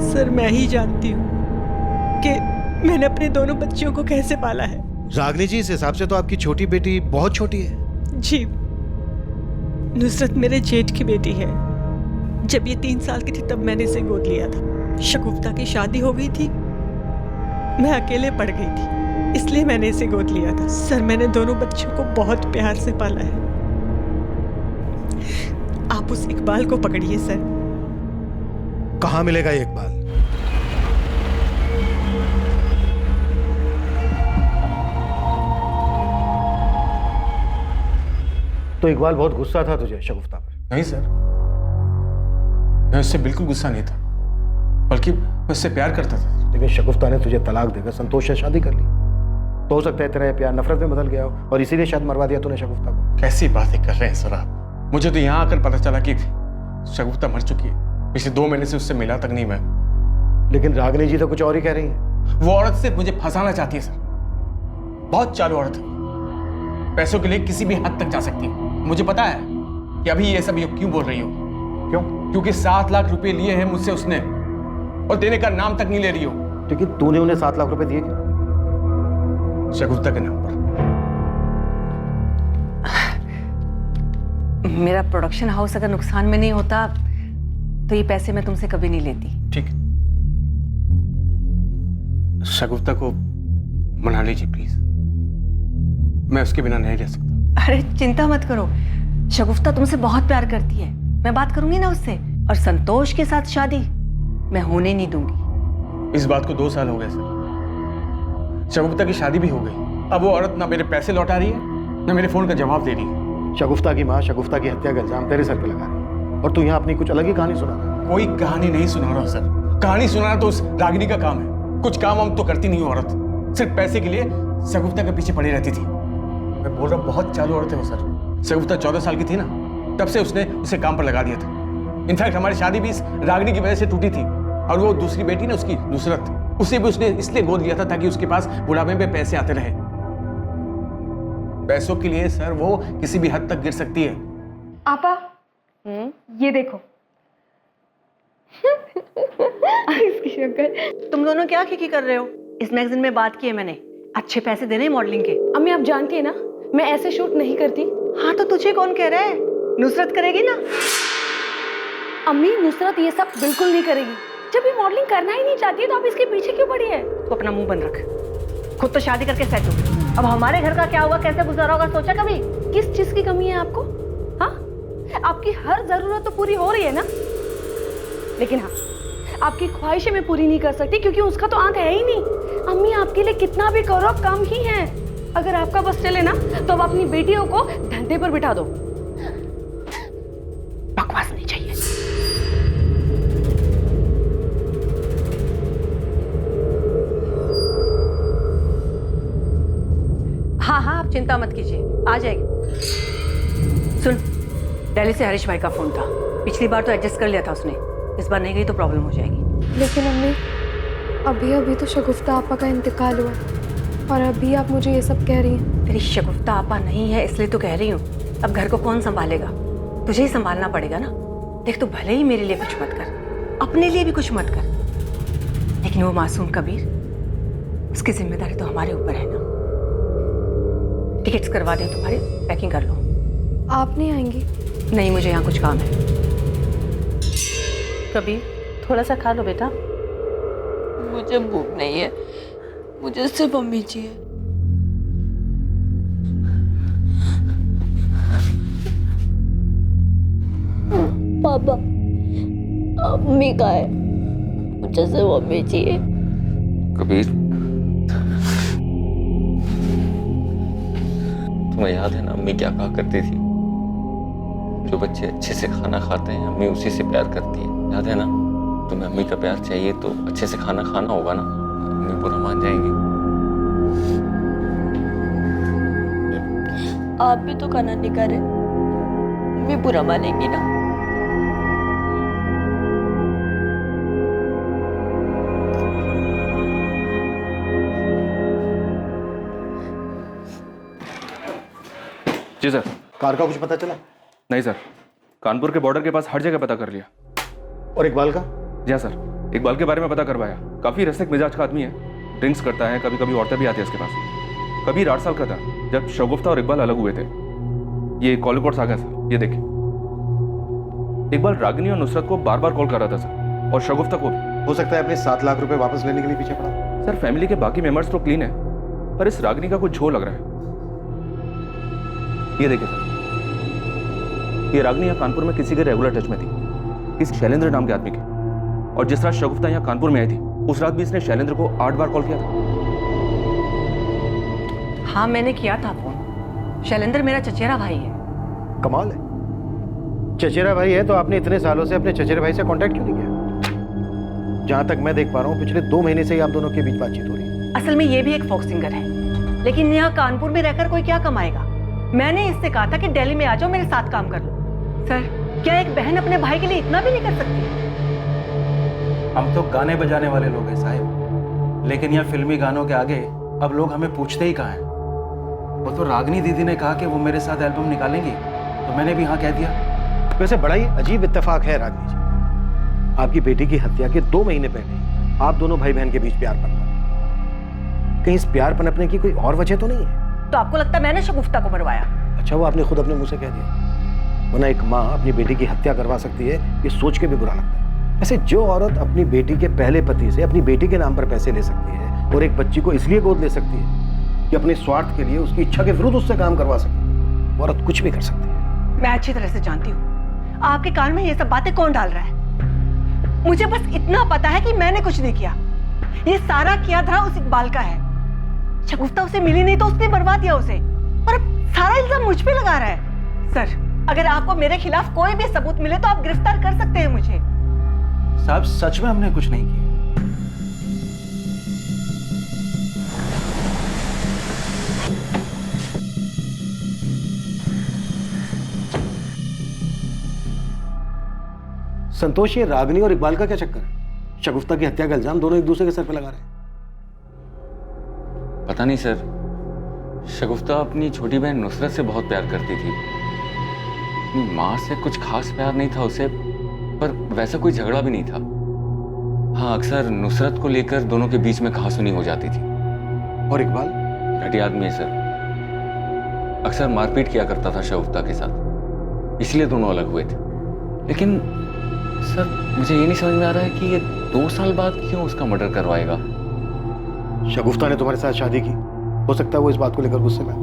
सर, मैं ही जानती हूँ कि मैंने अपने दोनों बच्चियों को कैसे पाला है। रागनी जी, इस हिसाब से तो आपकी छोटी बेटी बहुत छोटी है। जी, नुसरत मेरे जेठ की बेटी है। जब ये 3 साल की थी तब मैंने इसे गोद लिया था। शगुफ्ता की शादी हो गई थी, मैं अकेले पड़ गई थी, इसलिए मैंने इसे गोद लिया था। सर, मैंने दोनों बच्चों को बहुत प्यार से पाला है। आप उस इकबाल को पकड़िए सर। कहाँ मिलेगा ये इकबाल? तो इकबाल बहुत गुस्सा था तुझे शगुफ्ता पर? नहीं सर, मैं उससे बिल्कुल गुस्सा नहीं था, बल्कि मैं उससे प्यार करता था। लेकिन शगुफ्ता ने तुझे तलाक देकर संतोष से शादी कर ली, तो हो सकता है तेरा ये प्यार नफरत में बदल गया हो और इसीलिए शायद मरवा दिया तूने शगुफ्ता को। कैसी बातें कर रहे हैं सर आप? मुझे तो यहाँ आकर पता चला कि शगुफ्ता मर चुकी है। पिछले 2 महीने से उससे मिला तक नहीं मैं। लेकिन रागनी जी तो कुछ और ही कह रही है। वो औरत सिर्फ मुझे फंसाना चाहती है सर। बहुत चालू औरत है, पैसों के लिए किसी भी हद तक जा सकती है। मुझे पता है कि अभी ये सब ये क्यों बोल रही हो। क्यों? क्योंकि 7 लाख रुपए लिए हैं मुझसे उसने, और देने का नाम तक नहीं ले रही हो। लेकिन तूने उन्हें 7 लाख रुपए दिए क्यों? शगुफ्ता के नाम पर। मेरा प्रोडक्शन हाउस अगर नुकसान में नहीं होता तो ये पैसे मैं तुमसे कभी नहीं लेती। ठीक, शगुफ्ता को मना लीजिए प्लीज, मैं उसके बिना नहीं रह सकता। अरे चिंता मत करो, शगुफ्ता तुमसे बहुत प्यार करती है, मैं बात करूंगी ना उससे। और संतोष के साथ शादी मैं होने नहीं दूंगी। इस बात को 2 साल हो गए सर। शगुफ्ता की शादी भी हो गई, अब वो औरत ना मेरे पैसे लौटा रही है ना मेरे फोन का जवाब दे रही है। शगुफ्ता की माँ शगुफ्ता की हत्या का इल्जाम तेरे सर पे लगा रही है और तू यहाँ अपनी कुछ अलग ही कहानी सुना रहा है। कोई कहानी नहीं सुना रहा सर, कहानी सुनाना तो उस रागिनी का काम है। कुछ काम हम तो करती नहीं औरत, सिर्फ पैसे के लिए शगुफ्ता के पीछे पड़ी रहती थी। मैं बोल रहा हूँ बहुत चालू औरत है वो सर। शगुफ्ता 14 साल की थी ना, तब से उसने उसे काम पर लगा दिया था। इनफैक्ट हमारी शादी भी इस रागिनी की वजह से टूटी थी। और वो दूसरी बेटी ना उसकी, नुसरत, उसे भी उसने इसलिए गोद लिया था ताकि उसके पास बुढ़ापे में पैसे आते रहे। पैसों के लिए सर वो किसी भी हद तक गिर सकती है। आपा ये देखो इसकी शक्ल। तुम दोनों क्या खिकी कर रहे हो? इस मैगजीन में बात की है मैंने, अच्छे पैसे देने मॉडलिंग के। अम्मी आप जानती है ना मैं ऐसे शूट नहीं करती। हाँ तो तुझे कौन कह रहा है? नुसरत करेगी ना। अम्मी नुसरत ये सब बिल्कुल नहीं करेगी। जब ये मॉडलिंग करना ही नहीं चाहती है तो आप इसके पीछे क्यों पड़ी है? तो अपना मुंह बंद रख। खुद तो शादी करके सेट हो गई, अब हमारे घर का क्या होगा, कैसे गुजारा होगा, सोचा कभी? किस चीज की कमी है आपको? हाँ, आपकी हर जरूरत तो पूरी हो रही है ना, लेकिन हाँ आपकी ख्वाहिशें मैं पूरी नहीं कर सकती क्योंकि उसका तो आंख है ही नहीं। अम्मी आपके लिए कितना भी करो कम ही है। अगर आपका बस चले ना तो अब अपनी बेटियों को धंधे पर बिठा दो। बकवास नहीं चाहिए। हाँ हाँ आप चिंता मत कीजिए, आ जाएगी। सुन, दिल्ली से हरीश भाई का फोन था, पिछली बार तो एडजस्ट कर लिया था उसने, इस बार नहीं गई तो प्रॉब्लम हो जाएगी। लेकिन अम्मी अभी अभी तो शगुफ्ता आपा का इंतकाल हुआ और अभी आप मुझे ये सब कह रही हैं। तेरी शगुफ्ता आपा नहीं है इसलिए तो कह रही हूँ। अब घर को कौन संभालेगा? तुझे ही संभालना पड़ेगा ना। देख तू भले ही मेरे लिए कुछ मत कर, अपने लिए भी कुछ मत कर, लेकिन वो मासूम कबीर, उसकी जिम्मेदारी तो हमारे ऊपर है ना। टिकट्स करवा दे तुम्हारे, पैकिंग कर लो। आप नहीं आएंगी? नहीं, मुझे यहाँ कुछ काम है। कबीर थोड़ा सा खा लो बेटा। मुझे भूख नहीं है, मुझे सिर्फ अम्मी चाहिए। पापा अम्मी का है, मुझे सिर्फ अम्मी चाहिए। कबीर तुम्हें याद है ना अम्मी क्या कहा करती थी? जो बच्चे अच्छे से खाना खाते हैं अम्मी उसी से प्यार करती है, याद है ना? तुम्हें अम्मी का प्यार चाहिए तो अच्छे से खाना खाना होगा ना, अम्मी बुरा मान जाएंगी। आप भी तो खाना नहीं खा रहे, अम्मी बुरा मानेंगी ना। जी सर। कार का कुछ पता चला? नहीं सर, कानपुर के बॉर्डर के पास हर जगह पता कर लिया। और इकबाल का? जी हाँ सर, इकबाल के बारे में पता करवाया। काफी रसिक मिजाज का आदमी है, ड्रिंक्स करता है, कभी कभी औरतें भी आती है उसके पास। कबीर 8 साल का था जब शगुफ्ता और इकबाल अलग हुए थे। ये कॉल रिकॉर्ड्स आ गए सर, ये देखिए। इकबाल रागिनी और नुसरत को बार बार कॉल कर रहा था सर, और शगुफ्ता को भी। हो सकता है अपने 7 लाख रुपए वापस लेने के लिए पीछे पड़ा। सर फैमिली के बाकी मेंबर्स तो क्लीन है, पर इस रागिनी का कुछ झोल लग रहा है। ये देखिए सर, ये रागिनी यहाँ कानपुर में किसी के रेगुलर टच में थी, किसी शैलेंद्र नाम के आदमी के। और जिस रात शगुफ्ता यहाँ कानपुर में आई थी उस रात भी इसने शैलेंद्र को 8 बार कॉल किया था। हाँ मैंने किया था फोन। शैलेंद्र मेरा चचेरा भाई है। कमाल है, चचेरा भाई है तो आपने इतने सालों से अपने चचेरे भाई से कांटेक्ट क्यों नहीं किया? जहां तक मैं देख पा रहा हूँ पिछले 2 महीने से ही आप दोनों के बीच बातचीत हो रही है। असल में ये भी एक फोक सिंगर है, लेकिन यहाँ कानपुर में रहकर कोई क्या कमाएगा। मैंने इससे कहा था कि दिल्ली में आ जाओ, मेरे साथ काम कर लो। सर क्या एक बहन अपने भाई के लिए इतना भी नहीं कर सकती? हम तो गाने बजाने वाले लोग हैं साहिब, लेकिन यहाँ फिल्मी गानों के आगे अब लोग हमें पूछते ही कहाँ हैं। वो तो रागनी दीदी ने कहा कि वो मेरे साथ एल्बम निकालेंगी, तो मैंने भी हाँ कह दिया। वैसे बड़ा ही अजीब इत्तेफाक है रागनी जी, आपकी बेटी की हत्या के 2 महीने पहले आप दोनों भाई बहन के बीच प्यार पनपा। कहीं इस प्यार पनपने की कोई और वजह तो नहीं है? तो आपको लगता है मैंने शगुफ्ता को मरवाया? अच्छा, वो आपने खुद अपने मुंह से कह दिया। वरना एक माँ अपनी बेटी की हत्या करवा सकती है, ये सोच के भी बुरा लगता है। ऐसे जो औरत अपनी बेटी के पहले पति से अपनी बेटी के नाम पर पैसे ले सकती है और एक बच्ची को इसलिए गोद ले सकती है कि अपने स्वार्थ के लिए उसकी इच्छा के विरुद्ध उससे काम करवा सके, वो औरत कुछ भी कर सकती है। मैं अच्छी तरह से जानती हूँ आपके कान में ये सब बातें कौन डाल रहा है। मुझे बस इतना पता है कि मैंने कुछ नहीं किया, ये सारा किया था उस इकबाल का है। शगुफ्ता उसे मिली नहीं तो उसने बर्बाद दिया उसे, और अब सारा इल्जाम मुझ पे लगा रहा है। सर, अगर आपको मेरे खिलाफ कोई भी सबूत मिले तो आप गिरफ्तार कर सकते हैं मुझे। साहब सच में हमने कुछ नहीं किया। संतोष, ये रागनी और इकबाल का क्या चक्कर है? शगुफ्ता की हत्या का इल्जाम दोनों एक दूसरे के सर पे लगा रहे हैं। पता नहीं सर, शगुफ्ता अपनी छोटी बहन नुसरत से बहुत प्यार करती थी। अपनी माँ से कुछ खास प्यार नहीं था उसे, पर वैसा कोई झगड़ा भी नहीं था। हाँ, अक्सर नुसरत को लेकर दोनों के बीच में कहासुनी हो जाती थी। और इकबाल? घटिया आदमी है सर, अक्सर मारपीट किया करता था शगुफ्ता के साथ, इसलिए दोनों अलग हुए थे। लेकिन सर, मुझे ये नहीं समझ में आ रहा है कि ये 2 साल बाद क्यों उसका मर्डर करवाएगा। शगुफ्ता ने तुम्हारे साथ शादी की, हो सकता है वो इस बात को लेकर गुस्से में।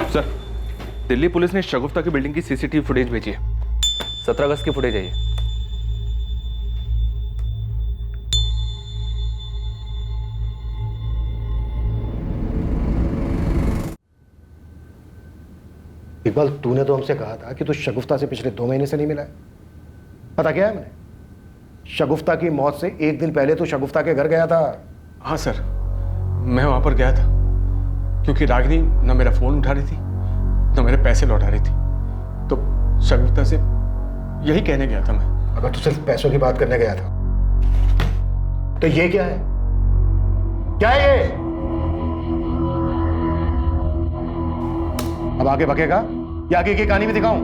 सर, दिल्ली पुलिस ने शगुफ्ता की बिल्डिंग की सीसीटीवी फुटेज भेजी है। 17 अगस्त की फुटेज है ये। इकबाल, तूने तो हमसे कहा था कि तू शगुफ्ता से पिछले 2 महीने से नहीं मिला है। पता क्या है मैंने? शगुफ्ता की मौत से 1 दिन पहले तू शगुफ्ता के घर गया था। हाँ सर, मैं वहां पर गया था क्योंकि रागिनी न मेरा फोन उठा रही थी न मेरे पैसे लौटा रही थी, तो शगुफ्ता से यही कहने गया था मैं। अगर तू सिर्फ पैसों की बात करने गया था तो ये क्या है? क्या है ये? अब आगे भगेगा या आगे की कहानी भी दिखाऊं?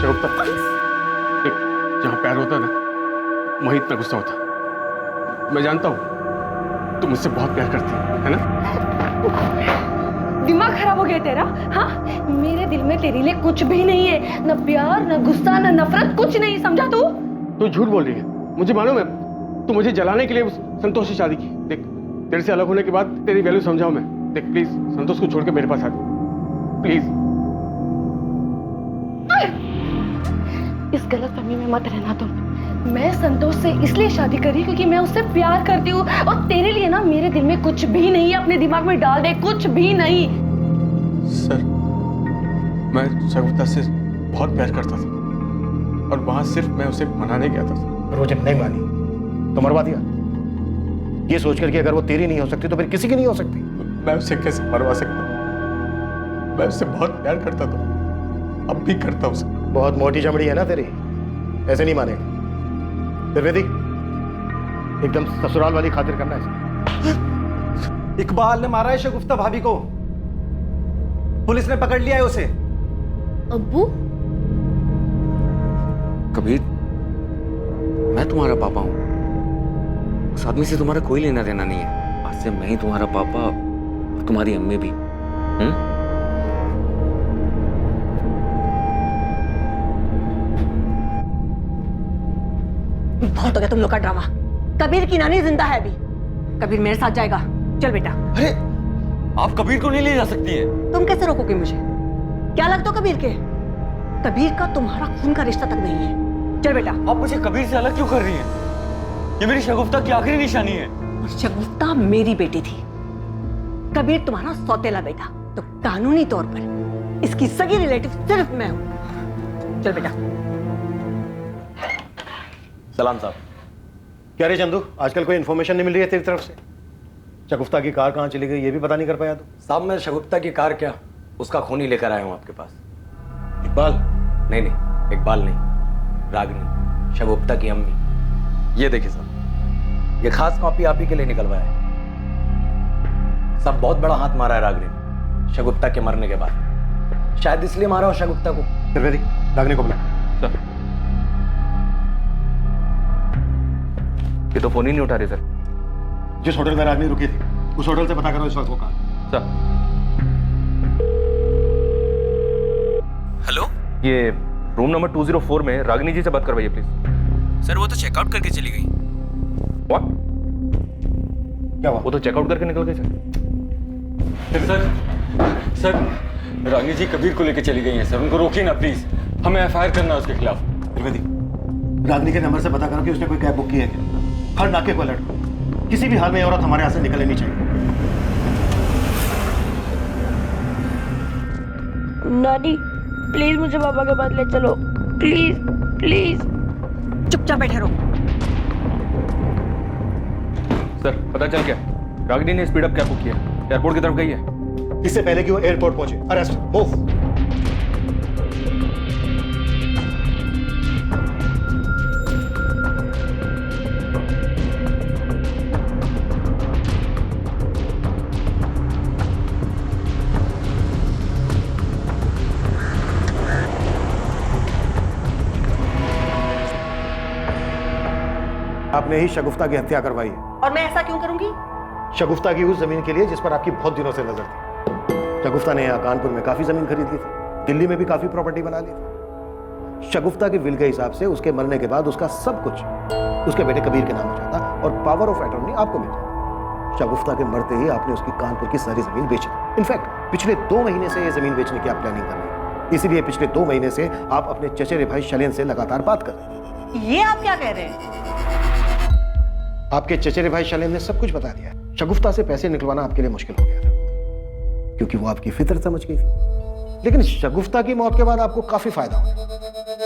शगुफ्ता, देख, जहां प्यार होता ना वहीं इतना गुस्सा होता। मैं जानता हूं तुम मुझसे बहुत प्यार करती है ना? दिमाग खराब हो गया तेरा? हाँ, मेरे दिल में तेरे लिए कुछ भी नहीं है, न प्यार न गुस्सा न नफरत, कुछ नहीं, समझा तू? तू झूठ बोल रही है, मुझे मालूम है। तू मुझे जलाने के लिए उस संतोष से शादी की। देख, तेरे से अलग होने के बाद तेरी वैल्यू समझाऊं मैं। देख प्लीज, संतोष को छोड़ के मेरे पास आ जा प्लीज। इस गलतफहमी में मत रहना तुम। मैं संतोष से इसलिए शादी करी क्योंकि मैं उससे प्यार करती हूँ, और तेरे लिए ना मेरे दिल में कुछ भी नहीं है। अपने दिमाग में डाल दे, कुछ भी नहीं। सर, मैं शगुफ्ता से बहुत प्यार करता था और वहां सिर्फ मैं उसे मनाने गया था। और वो जब नहीं मानी तो मरवा दिया, ये सोचकर कि अगर वो तेरी नहीं हो सकती तो फिर किसी की नहीं हो सकती। मैं उसे कैसे मरवा सकता? मैं उससे बहुत प्यार करता था, अब भी करता उसे। बहुत मोटी चमड़ी है ना तेरी, ऐसे नहीं मानेगा। त्रिवेदी, एकदम ससुराल वाली खातिर करना है। इकबाल ने मारा है शगुफ्ता भाभी को, पुलिस ने पकड़ लिया है उसे। अब्बू, कबीर, मैं तुम्हारा पापा हूं, उस आदमी से तुम्हारा कोई लेना देना नहीं है। आज से मैं ही तुम्हारा पापा और तुम्हारी अम्मी भी। बहुत हो गया तुम लोग का ड्रामा। कबीर की नानी जिंदा है अभी। कबीर मेरे साथ जाएगा, चल बेटा। अरे, आप कबीर को नहीं ले जा सकती है। तुम कैसे रोकोगे मुझे? क्या लगता हो कबीर के? कबीर का तुम्हारा खून का रिश्ता तक नहीं है। चल बेटा। आप मुझे कबीर से अलग क्यों कर रही हैं? ये मेरी शगुफ्ता की आखिरी निशानी है। शगुफ्ता मेरी बेटी थी, कबीर तुम्हारा सौतेला बेटा, तो कानूनी तौर पर इसकी सगी रिलेटिव सिर्फ मैं हूं। चल बेटा। सलाम साहब। क्या रे चंदू, आजकल कोई इन्फॉर्मेशन नहीं मिल रही है तेरी तरफ से? शगुफ्ता की कार कहाँ चली गई ये भी पता नहीं कर पाया तू? साहब, मैं शगुफ्ता की कार क्या, उसका खून ही लेकर आया हूं आपके पास। इकबाल? नहीं नहीं, इकबाल नहीं, रागिनी, शगुफ्ता की अम्मी। ये देखिए साहब, ये खास कॉपी आप ही के लिए निकलवाया है। सब बहुत बड़ा हाथ मारा है रागिनी ने शगुफ्ता के मरने के बाद। शायद इसलिए मारा हो शगुफ्ता को। त्रिवेदी, रागिनी को बुला। सर, ये तो फोन ही नहीं उठा रही सर। जिस होटल में रागिनी रुकी थी उस होटल से पता करो इस वक्त वो कहाँ। सर, हेलो, ये रूम नंबर 204 में रागिनी जी से बात करवाइए प्लीज। सर वो तो चेकआउट करके चली गई। व्हाट? क्या हुआ? वो तो चेकआउट करके निकल गई सर रागिनी जी कबीर को लेकर चली गई हैं सर, उनको रोकिए ना प्लीज, हमें एफआईआर करना है उसके खिलाफ। त्रिवेदी, रागिनी के नंबर से पता करो कि उसने कोई कैब बुक की है क्या। हर नाके को अलर्ट करो, किसी भी हाल में ये औरत हमारे यहाँ से निकलनी नहीं चाहिए। नानी प्लीज मुझे पापा के पास ले चलो, प्लीज प्लीज। चुपचाप बैठे रहो। सर, पता चल क्या? रागिनी ने स्पीड अप कैब बुक किया, एयरपोर्ट की तरफ गई है। इससे पहले कि वो एयरपोर्ट पहुंचे, अरेस्ट, मूव। आपने ही शगुफ्ता की हत्या करवाई है। और मैं ऐसा क्यों करूंगी? शगुफ्ता की उस जमीन के लिए जिस पर आपकी बहुत दिनों से नजर थी। शगुफ्ता ने यहाँ कानपुर में काफी जमीन खरीद ली थी, दिल्ली में भी काफी प्रॉपर्टी बना ली थी। शगुफ्ता की विल के हिसाब से उसके मरने के बाद उसका सब कुछ उसके बेटे कबीर के नाम हो जाता और पावर ऑफ अटॉर्नी आपको मिल जाता। शगुफ्ता के मरते ही आपने उसकी कानपुर की सारी जमीन बेच दी। इनफैक्ट पिछले 2 महीने से ये जमीन बेचने की आप प्लानिंग कर रहे हैं, इसीलिए पिछले 2 महीने से आप अपने चचेरे भाई शैलेन से लगातार बात कर रहे हैं। ये आप क्या कह रहे हैं? आपके चचेरे भाई शैलेन ने सब कुछ बता दिया। शगुफ्ता से पैसे निकलवाना आपके लिए मुश्किल हो गया था क्योंकि वो आपकी फितरत समझ गई थी, लेकिन शगुफ्ता की मौत के बाद आपको काफी फायदा हुआ।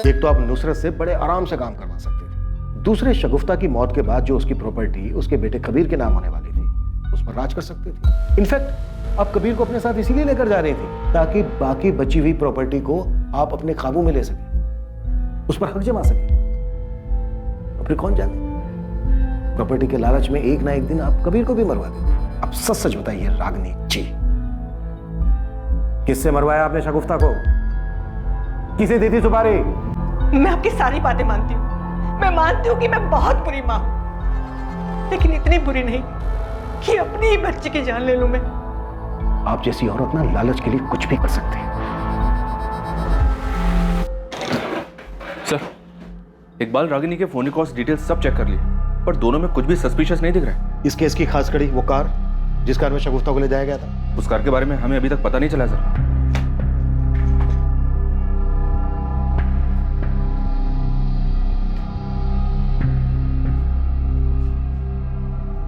एक तो आप नुसरत से बड़े आराम से काम करवा सकते थे, दूसरे शगुफ्ता की मौत के बाद जो उसकी प्रॉपर्टी उसके बेटे कबीर के नाम होने वाली थी उस पर राज कर सकते थे। इनफैक्ट आप कबीर को अपने साथ इसीलिए लेकर जा रही थी ताकि बाकी बची हुई प्रॉपर्टी को आप अपने काबू में ले सके, उस पर हक जमा सके। और फिर कौन जाने, प्रॉपर्टी के लालच में एक ना एक दिन आप कबीर को भी मरवा देंगे। अब सच सच बताइए रागिनी जी, किससे मरवाया आपने शगुफ्ता को? किसे दी थी सुपारी? मैं आपकी सारी बातें मानती हूँ, मैं मानती हूँ कि मैं बहुत बुरी माँ हूँ, लेकिन इतनी बुरी नहीं कि अपनी ही बच्चे की जान ले लूं मैं। आप जैसी औरत ना लालच के लिए कुछ भी कर सकते हैं। सर, इकबाल रागिनी के फोन कॉल्स डिटेल्स सब चेक कर लिए, पर दोनों में कुछ भी सस्पिशियस नहीं दिख रहा है। इस केस की खास कड़ी वो कार जिस कार में शगुफ्ता को ले जाया गया था, उस कार के बारे में हमें अभी तक पता नहीं चला सर।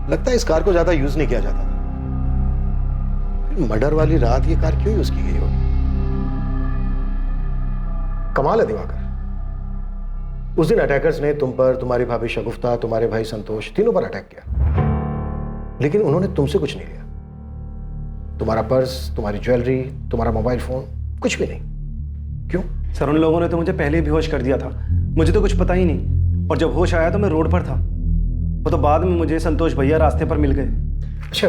लगता है इस कार को ज्यादा यूज नहीं किया जाता था। मर्डर वाली रात ये कार क्यों यूज की गई होगी? कमाल है दिवाकर, उस दिन अटैकर्स ने तुम पर, तुम्हारी भाभी शगुफ्ता, तुम्हारे भाई संतोष, तीनों पर अटैक किया, लेकिन उन्होंने तुमसे कुछ नहीं लिया। तुम्हारा पर्स, तुम्हारी ज्वेलरी, तुम्हारा मोबाइल फोन, कुछ भी नहीं। क्यों? सर, उन लोगों ने तो मुझे पहले ही बेहोश कर दिया था, मुझे तो कुछ पता ही नहीं, और जब होश आया तो मैं रोड पर था। वो तो बाद में मुझे संतोष भैया रास्ते पर मिल गए। अच्छा,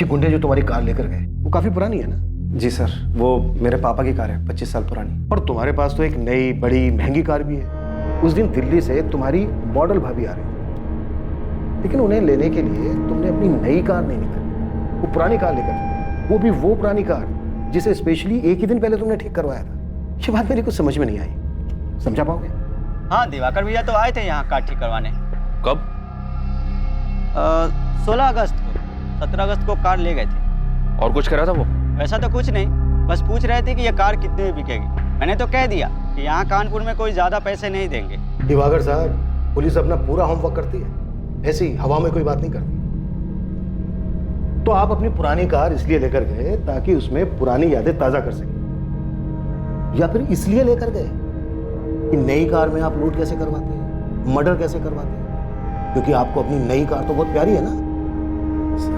ये गुंडे जो तुम्हारी कार लेकर गए वो काफी पुरानी है ना? जी सर, वो मेरे पापा की कार है, 25 साल पुरानी। और तुम्हारे पास तो एक नई बड़ी महंगी कार भी है। उस दिन दिल्ली से तुम्हारी मॉडल भाभी आ रही थी, लेकिन उन्हें लेने के लिए तुमने अपनी नई कार नहीं निकाली, वो पुरानी कार लेकर, वो भी वो पुरानी कार जिसे स्पेशली एक ही दिन पहले तुमने ठीक करवाया था। ये बात मेरी कुछ समझ में नहीं आई, समझा पाओगे? हाँ, दिवाकर भैया तो आए थे यहाँ कार ठीक करवाने। कब? 16 अगस्त को। 17 अगस्त को कार ले गए थे। और कुछ कह रहा था वो? वैसा तो कुछ नहीं, बस पूछ रहे थे कि ये कार कितने में बिकेगी। मैंने तो कह दिया कि यहाँ कानपुर में कोई ज्यादा पैसे नहीं देंगे। दिवाकर साहब, पुलिस अपना पूरा होमवर्क करती है, ऐसी हवा में कोई बात नहीं करती। तो आप अपनी पुरानी कार इसलिए लेकर गए ताकि उसमें पुरानी यादें ताजा कर सके, या फिर इसलिए लेकर गए कि नई कार में आप लूट कैसे करवाते हैं, मर्डर कैसे करवाते हैं? क्योंकि आपको अपनी नई कार तो बहुत प्यारी है ना? सर,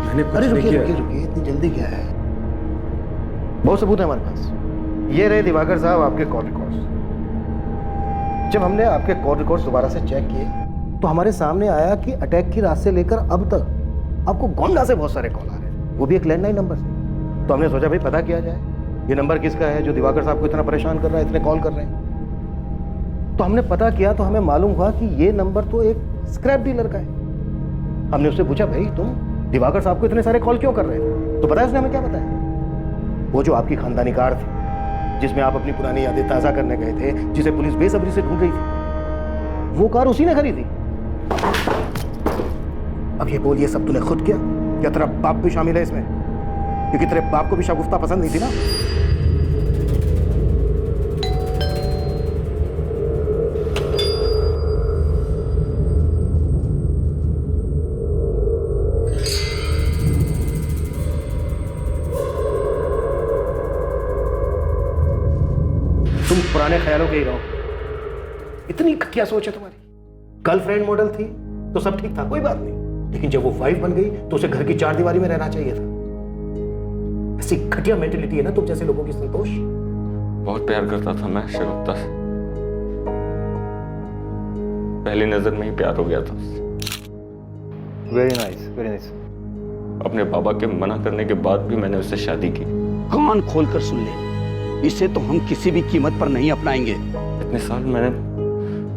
मैंने कुछ अरे नहीं किया। रुकिए, इतनी जल्दी क्या है? बहुत सबूत है हमारे पास। ये रहे दिवाकर साहब आपके कॉल रिकॉर्ड्स। जब हमने आपके कॉल रिकॉर्ड्स दोबारा से चेक किए तो हमारे सामने आया कि अटैक की रात से लेकर अब तक आपको गोंडा से बहुत सारे कॉल आ रहे हैं, वो भी एक लैंडलाइन नंबर से। तो हमने सोचा भाई पता किया जाए ये नंबर किसका है जो दिवाकर साहब को इतना परेशान कर रहा है, इतने कॉल कर रहे हैं। तो हमने पता किया तो हमें मालूम हुआ कि ये नंबर तो एक स्क्रैप डीलर का है। हमने उससे पूछा भाई तुम दिवाकर साहब को इतने सारे कॉल क्यों कर रहे थे? तो पता है उसने हमें क्या बताया? वो जो आपकी खानदानी कार थी जिसमें आप अपनी पुरानी यादें ताज़ा करने गए थे, जिसे पुलिस बेसब्री से ढूंढ रही थी, वो कार उसी ने खरीदी। अब ये बोल ये सब तूने खुद किया या तेरा बाप भी शामिल है इसमें? क्योंकि तेरे बाप को भी शगुफ्ता पसंद नहीं थी ना। तुम पुराने ख्यालों के ही रहो। इतनी घटिया सोच है तुम्हारी। गर्लफ्रेंड मॉडल थी तो सब ठीक था, कोई बात नहीं, लेकिन जब वो वाइफ बन गई तो उसे घर की चार दीवारी में रहना चाहिए था। ऐसी घटिया मेंटेलिटी है ना तुम जैसे लोगों की, संतोष। बहुत प्यार करता था मैं शगुफ्ता से, पहली नजर में ही प्यार हो गया था। Very nice, very nice. अपने बाबा के मना करने के बाद भी मैंने उससे शादी की। कान खोलकर सुन ले, इसे तो हम किसी भी कीमत पर नहीं अपनाएंगे। इतने साल मैंने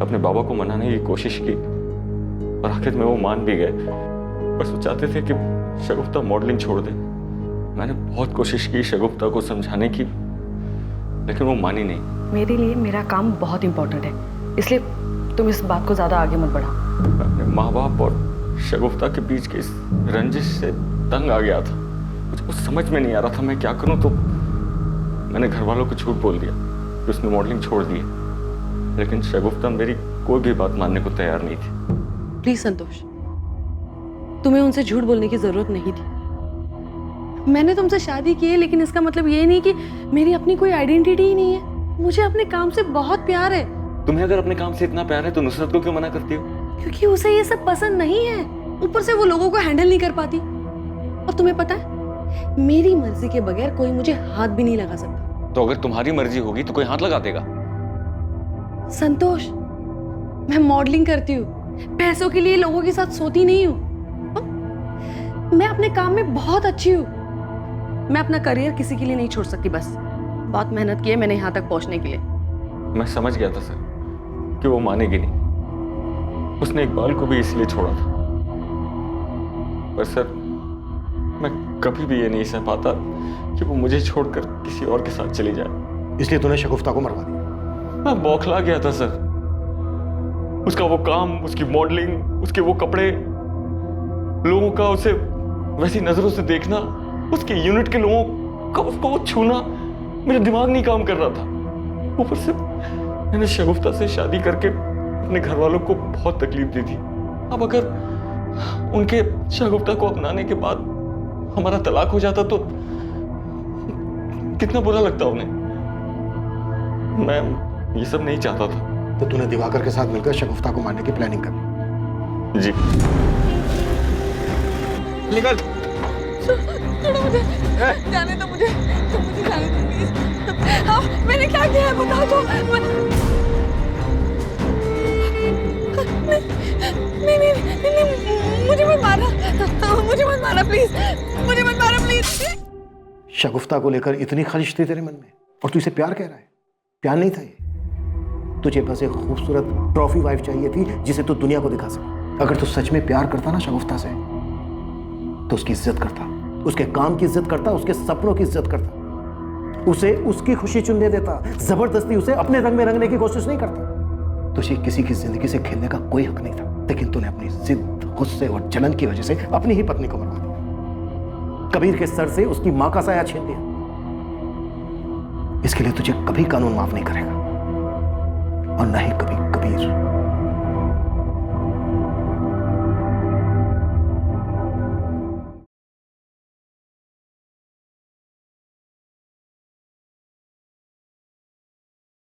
अपने बाबा को मनाने की कोशिश की और आखिर में वो मान भी गए। बस वो चाहते थे कि शगुफ्ता मॉडलिंग छोड़ दे। मैंने बहुत कोशिश की शगुफ्ता को समझाने की, लेकिन वो मानी नहीं। मेरे लिए मेरा काम बहुत इंपॉर्टेंट है, इसलिए तुम इस बात को ज्यादा आगे मत बढ़ाओ। अपने माँ बाप और शगुफ्ता के बीच के इस रंजिश से तंग आ गया था। मुझे कुछ समझ में नहीं आ रहा था मैं क्या करूं, तो मैंने घर वालों को झूठ बोल दिया कि उसने मॉडलिंग छोड़ दी, लेकिन शगुफ्ता मेरी कोई भी बात मानने को तैयार नहीं थी। प्लीज संतोष, तुम्हें उनसे झूठ बोलने की जरूरत नहीं थी। मैंने तुमसे शादी की है, लेकिन इसका मतलब ये नहीं कि मेरी अपनी कोई आइडेंटिटी ही नहीं है। मुझे अपने काम से बहुत प्यार है। तुम्हें अगर अपने काम से इतना प्यार है तो नुसरत को क्यों मना करती हो? क्योंकि उसे ये सब पसंद नहीं है, ऊपर से वो लोगों को हैंडल नहीं कर पाती। और तुम्हें पता है मेरी मर्जी के बगैर कोई मुझे हाथ भी नहीं लगा सकता। तो अगर तुम्हारी मर्जी होगी तो कोई हाथ लगा देगा? संतोष, मैं मॉडलिंग करती हूँ, पैसों के लिए लोगों के साथ सोती नहीं हूँ। मैं अपने काम में बहुत अच्छी हूँ। मैं अपना करियर किसी के लिए नहीं छोड़ सकती। बस बहुत मेहनत की है मैंने यहाँ तक पहुँचने के लिए। मैं समझ गया था सर कि वो मानेगी नहीं। उसने इकबाल को भी इसलिए छोड़ा था, पर सर मैं कभी भी ये नहीं सह पाता कि वो मुझे छोड़कर किसी और के साथ चली जाए। इसलिए तूने शगुफ्ता को मरवा दिया? मैं बौखला गया था सर। उसका वो काम, उसकी मॉडलिंग, उसके वो कपड़े, लोगों का उसे वैसी नजरों से देखना, उसके यूनिट के लोगों का उसको वो छूना, मेरा दिमाग नहीं काम कर रहा था। ऊपर से मैंने शगुफ्ता से शादी करके अपने घर वालों को बहुत तकलीफ दी थी। अब अगर उनके शगुफ्ता को अपनाने के बाद हमारा तलाक हो जाता तो कितना बुरा लगता उन्हें। मैं ये सब नहीं चाहता था। तो तूने दिवाकर के साथ मिलकर शगुफ्ता को मारने की प्लानिंग कर? जी। निकल। छोड़ो मुझे, जाने दो मुझे जाने दो प्लीज। हाँ, मैंने क्या किया है बताओ तो। नहीं, मुझे मत मारना, मुझे मत मारना प्लीज, मुझे मत मारना प्लीज। शगुफ्ता को लेकर इतनी खलिश थी तेरे मन में और तू इसे प्यार कह रहा है? प्यार नहीं था ये। तुझे बस एक खूबसूरत ट्रॉफी वाइफ चाहिए थी जिसे तू दुनिया को दिखा सके। अगर तू सच में प्यार करता ना शगुफ्ता से तो उसकी इज्जत करता, उसके काम की इज्जत करता, उसके सपनों की इज्जत करता, उसे उसकी खुशी चुनने देता, जबरदस्ती उसे अपने रंग में रंगने की कोशिश नहीं करता। तुझे किसी की जिंदगी से खेलने का कोई हक नहीं था, लेकिन तूने अपनी जिद, गुस्से और जलन की वजह से अपनी ही पत्नी को मरवा दिया। कबीर के सर से उसकी मां का साया छीन लिया। इसके लिए तुझे कभी कानून माफ नहीं करेगा और न ही कभी कबीर।